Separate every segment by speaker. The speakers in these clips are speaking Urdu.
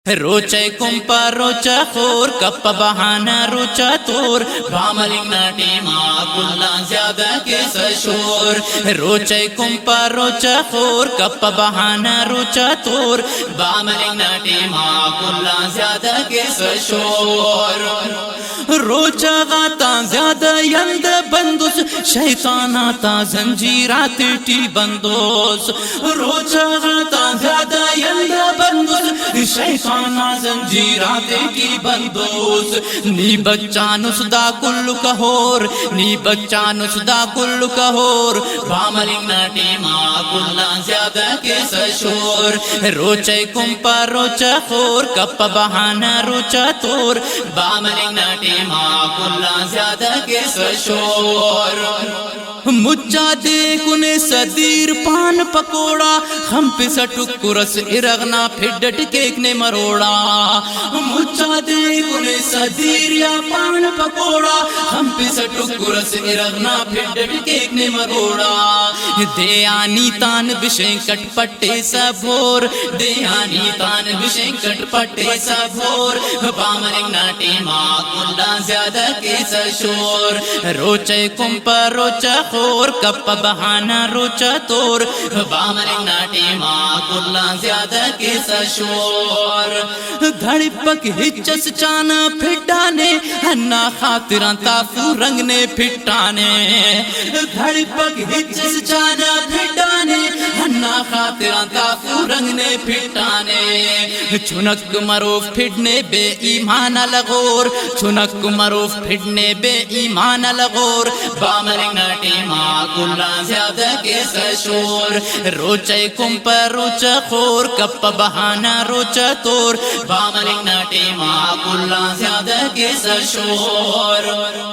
Speaker 1: روچے کمپا روچا خور کپ بہانا روچا تور باملنگ ناٹی ماں کلا زیادہ کے سشور روچے کمپا روچا خور کپ بہانا روچا تور باملنگ ناٹی ماں کلا زیادہ کے سشور روچا غاتا زیادہ یند بندوس شیطاناتا زنجیرات ٹی بندوس روچا غاتا زیادہ یند بندوس شیطانا زنجیرات ٹی بندوس نی بچانس دا کل کہور نی بچانس دا کل کہور باملنگ ناٹی ماں کلا زیادہ کے سشور روچے کمپا روچا خور کپ بہانا روچا تور باملنگ ناٹی ماں کلا زیادہ کے سشور مچا دیکھنے صدیر پان پکوڑا ہم پہ سٹکرس ارغنا پھڈٹ کیک نے مروڑا مچا دیکھنے صدیر یا پان پکوڑا ہم پہ سٹکرس ارغنا پھڈٹ کیک نے مروڑا دیانی تان بشنکٹ پٹے سبور دیانی تان بشنکٹ پٹے سبور باملنگ ناٹی ماں کلا زیادہ کے سشور روچے کمپا روچا خور کپ بہانا روچا تور باملنگ ناٹی ماں کلا زیادہ کے سشور دھڑپک ہچس چانا پھٹانے ہنا خاطران تافو رنگ نے پھٹانے دھڑپک ہچس چانا پھٹانے ہنا خاطران تافو رنگ نے پھٹانے چھنک مروف پھٹنے بے ایمان لغور چھنک مروف پھٹنے بے ایمان لغور باملنگ ناٹی ماں کلا زیادہ کے سشور روچے کمپا روچا خور کپ بہانا روچا تور باملنگ ناٹی ماں کلا زیادہ کے سشور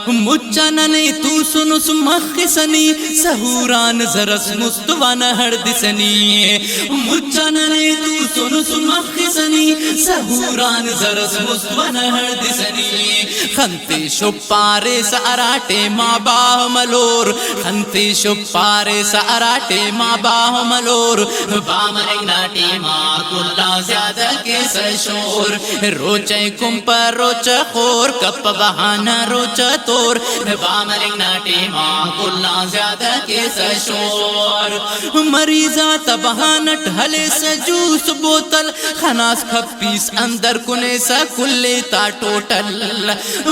Speaker 1: مچاننے تو سنس مخسنی سہوران زرس مستوان ہردسنی مچاننے تو سنس مخسنی سہوران زرس مستوان ہردسنی خنتی شپارے ساراٹے ماں باہ ملور خنتی شپارے ساراٹے ماں باہ ملور باملنگ ناٹی ماں کلا زیادہ کے سشور روچے کمپا روچا خور کپ بہانا روچا تور باملنگ ناٹی ماں کلا زیادہ کے سشور مریضا تبہانٹ ہلے سجوس بوتل خناس کھپیس اندر کنے سا کلے تا ٹوٹل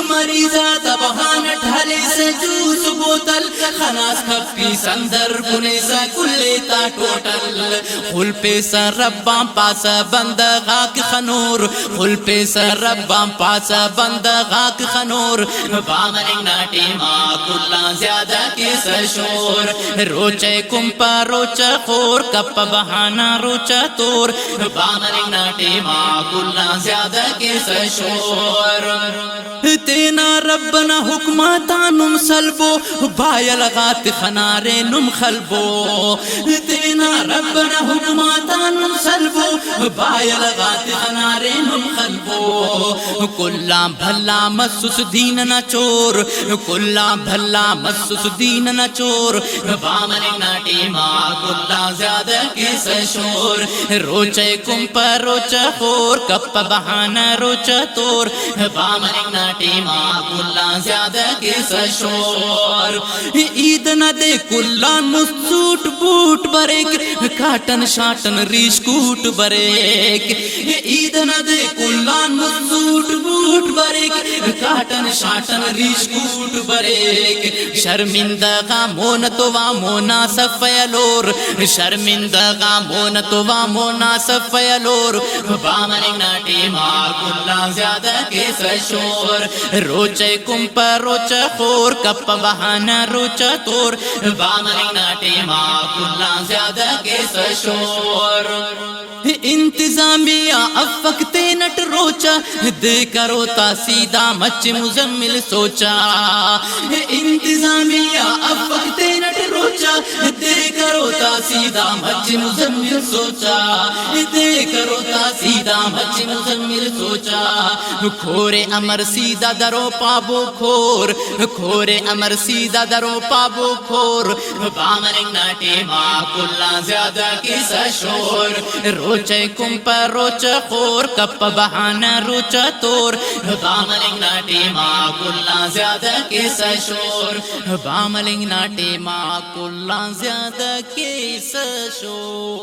Speaker 1: مریضا تبہانٹ ہلے سجوس بوتل خناس کھپیس اندر کنے سا کلے تا ٹوٹل خل پہ سر رباں پاسا بند غاک خنور خل پہ سر رباں پاسا بند غاک خنور باملنگ ناٹی ماں کلا زیادہ کے سشور روچے کمپا روچا خور کپ بہانا روچا تور باملنگ ناٹی ماں کلا زیادہ کے سشور تینا ربنا حکماتا نم سلبو بایل غات خنارے نم خلبو تینا ربنا حکماتا نم سلبو بایل غات خنارے نم خلبو کلا بھلا مسوس دین نہ چور کلا بھلا مسوس دین نہ چور باملنگ ناٹی ماں کلا زیادہ کے سشور روچے کمپا روچا خور کپ بہانا روچا تور باملنگ ناٹی ماں کلا زیادہ کے سشور عید نہ دے کلا نسوٹ بوٹ بریک کاٹن شاٹن ریش کوٹ بریک عید نہ دے کلا نسوٹ بوٹ بریک کاٹن شاٹن ریش کوٹ بریک شرمندگا مون تو وا مونا سفیلور شرمندگا مون تو وا مونا سفیلور باملنگ ناٹی ماں کلا زیادہ کے سشور روچے کمپا روچا خور کپ بہانا روچا تور باملنگ ناٹی ماں کلا زیادہ کے سشور انتظامیہ افقتے نٹ روچا دے کرو تا سیدھا مچ مزمل سوچا انتظامیہ اب وقت نٹ روچا دے کرو تا سیدھا مچ مزمل سوچا دے کرو تا سیدھا مچ مزمل سوچا کھورے امر سیدھا درو پابو کھور کھورے امر سیدھا درو پابو کھور بامرنگ ناٹی ماں کلا زیادہ کسا شور روچے کم پر روچا خور کپ بہانا روچا تور بامرنگ ناٹی ماں کلا زیادہ کسا شور بامرنگ ناٹی ماں کلا زیادہ کسا شور